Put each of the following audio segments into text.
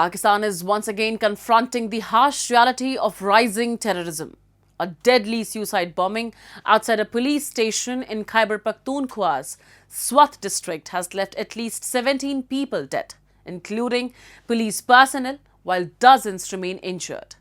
Pakistan is once again confronting the harsh reality of rising terrorism. A deadly suicide bombing outside a police station in Khyber Pakhtunkhwa's Swat district has left at least 17 people dead, including police personnel, while dozens remain injured.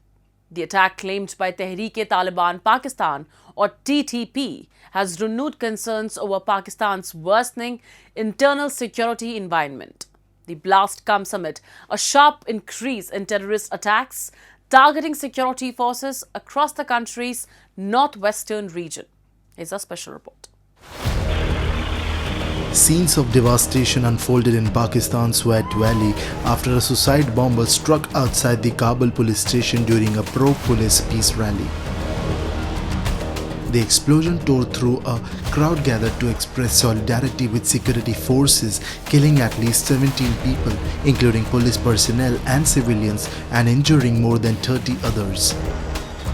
The attack, claimed by Tehreek-e-Taliban Pakistan or TTP, has renewed concerns over Pakistan's worsening internal security environment. The blast comes amid a sharp increase in terrorist attacks targeting security forces across the country's northwestern region. Here's a special report. Scenes of devastation unfolded in Pakistan's Swat Valley after a suicide bomber struck outside the Kabul police station during a pro-police peace rally. The explosion tore through a crowd gathered to express solidarity with security forces, killing at least 17 people, including police personnel and civilians, and injuring more than 30 others.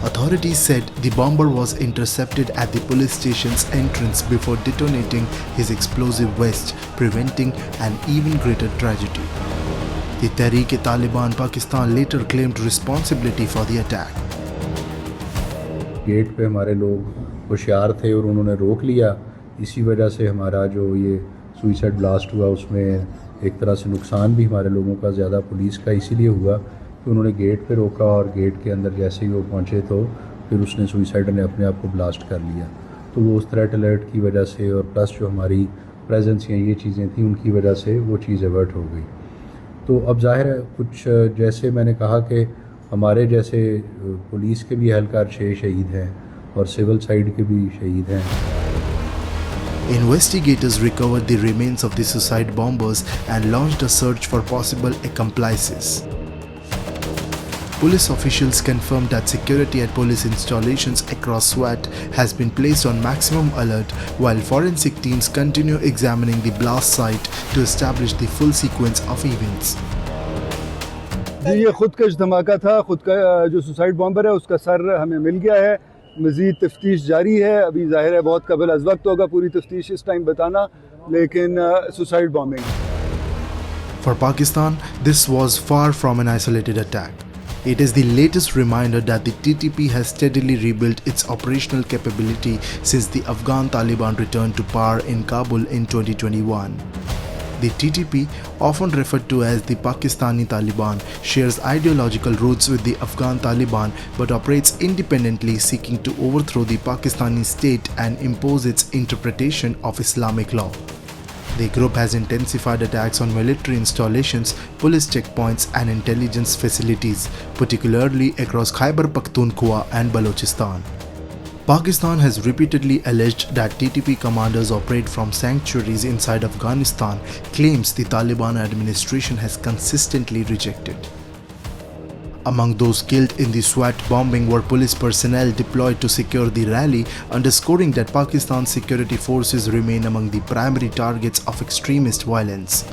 Authorities said the bomber was intercepted at the police station's entrance before detonating his explosive vest, preventing an even greater tragedy. The Tehreek-e-Taliban Pakistan later claimed responsibility for the attack. Gate पे हमारे लोग होशियार थे और उन्होंने रोक लिया। इसी वजह से हमारा जो ये सुइसाइड ब्लास्ट हुआ उसमें एक तरह से नुकसान भी हमारे लोगों का ज़्यादा पुलिस का इसीलिए हुआ कि उन्होंने गेट पे रोका और गेट के अंदर जैसे ही वो पहुँचे तो फिर उसने सुइसाइडर ने अपने आप को ब्लास्ट कर लिया। तो वो उस थ्रेट अलर्ट की वजह से और प्लस जो हमारी प्रेजेंस या ये चीज़ें थी उनकी वजह से वो चीज़ अवर्ट हो गई। तो अब जाहिर है कुछ जैसे मैंने कहा कि हमारे जैसे पुलिस के भी एहलकार 6 शहीद हैं और सिविल साइड के भी शहीद हैं। Investigators recovered the remains of the suicide bombers and launched a search for possible accomplices. Police officials confirmed that security at police installations across Swat has been placed on maximum alert, while forensic teams continue examining the blast site to establish the full sequence of events. ये खुदकश धमाका था। खुद का जो suicide bomber है उसका sir हमें मिल गया है। मज़ीद तफ्तीश जारी है। अभी जाहिर है बहुत कबल अज़ वक्त होगा पूरी तफ्तीश इस टाइम बताना, लेकिन suicide bombing. For Pakistan, this was far from an isolated attack. It is the latest reminder that the TTP has steadily rebuilt its operational capability since the Afghan Taliban returned to power in Kabul in 2021. The TTP, often referred to as the Pakistani Taliban, shares ideological roots with the Afghan Taliban but operates independently, seeking to overthrow the Pakistani state and impose its interpretation of Islamic law. The group has intensified attacks on military installations, police checkpoints and intelligence facilities, particularly across Khyber Pakhtunkhwa and Balochistan. Pakistan has repeatedly alleged that TTP commanders operate from sanctuaries inside Afghanistan, claims the Taliban administration has consistently rejected. Among those killed in the Swat bombing were police personnel deployed to secure the rally, underscoring that Pakistan's security forces remain among the primary targets of extremist violence.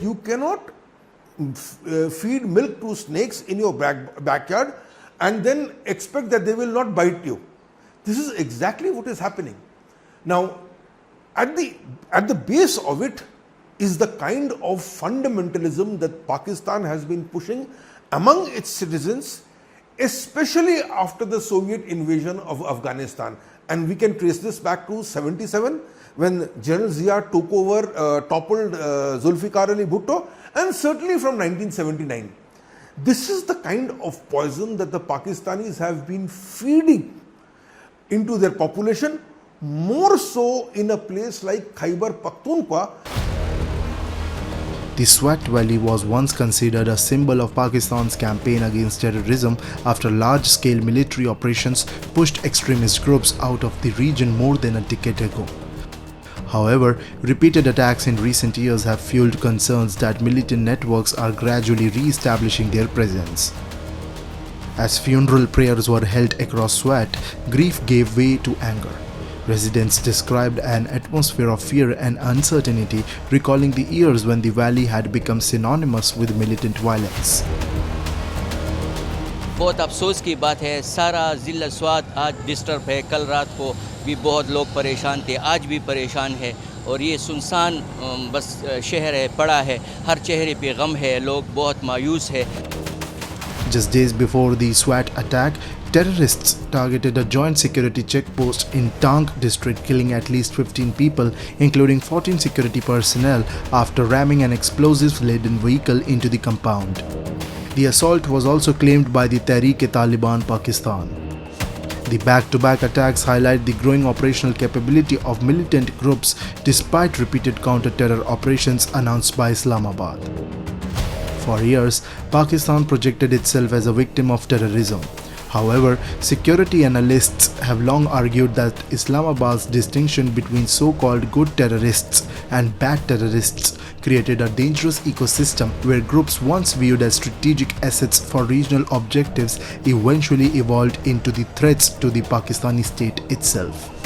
You cannot feed milk to snakes in your backyard and then expect that they will not bite you. This is exactly what is happening. Now, at the base of it is the kind of fundamentalism that Pakistan has been pushing among its citizens, especially after the Soviet invasion of Afghanistan. And we can trace this back to 77 when General Zia took over, toppled Zulfikar Ali Bhutto, and certainly from 1979. This is the kind of poison that the Pakistanis have been feeding into their population, more so in a place like Khyber Pakhtunkhwa. The Swat Valley was once considered a symbol of Pakistan's campaign against terrorism after large-scale military operations pushed extremist groups out of the region more than a decade ago. However, repeated attacks in recent years have fueled concerns that militant networks are gradually re-establishing their presence. As funeral prayers were held across Swat, grief gave way to anger. Residents described an atmosphere of fear and uncertainty, recalling the years when the valley had become synonymous with militant violence. बहुत अफसोस की बात है, सारा ज़िला स्वात आज disturb है। कल रात को भी बहुत लोग परेशान थे, आज भी परेशान है और ये सुनसान बस शहर है, पड़ा है, हर चेहरे पे गम है, लोग बहुत मायूस है. Just days before the Swat attack, terrorists targeted a joint security checkpost in Tank district, killing at least 15 people, including 14 security personnel, after ramming an explosives-laden vehicle into the compound. The assault was also claimed by the Tehreek-e-Taliban Pakistan. The back-to-back attacks highlight the growing operational capability of militant groups despite repeated counter-terror operations announced by Islamabad. For years, Pakistan projected itself as a victim of terrorism. However, security analysts have long argued that Islamabad's distinction between so-called good terrorists and bad terrorists created a dangerous ecosystem where groups once viewed as strategic assets for regional objectives eventually evolved into the threats to the Pakistani state itself.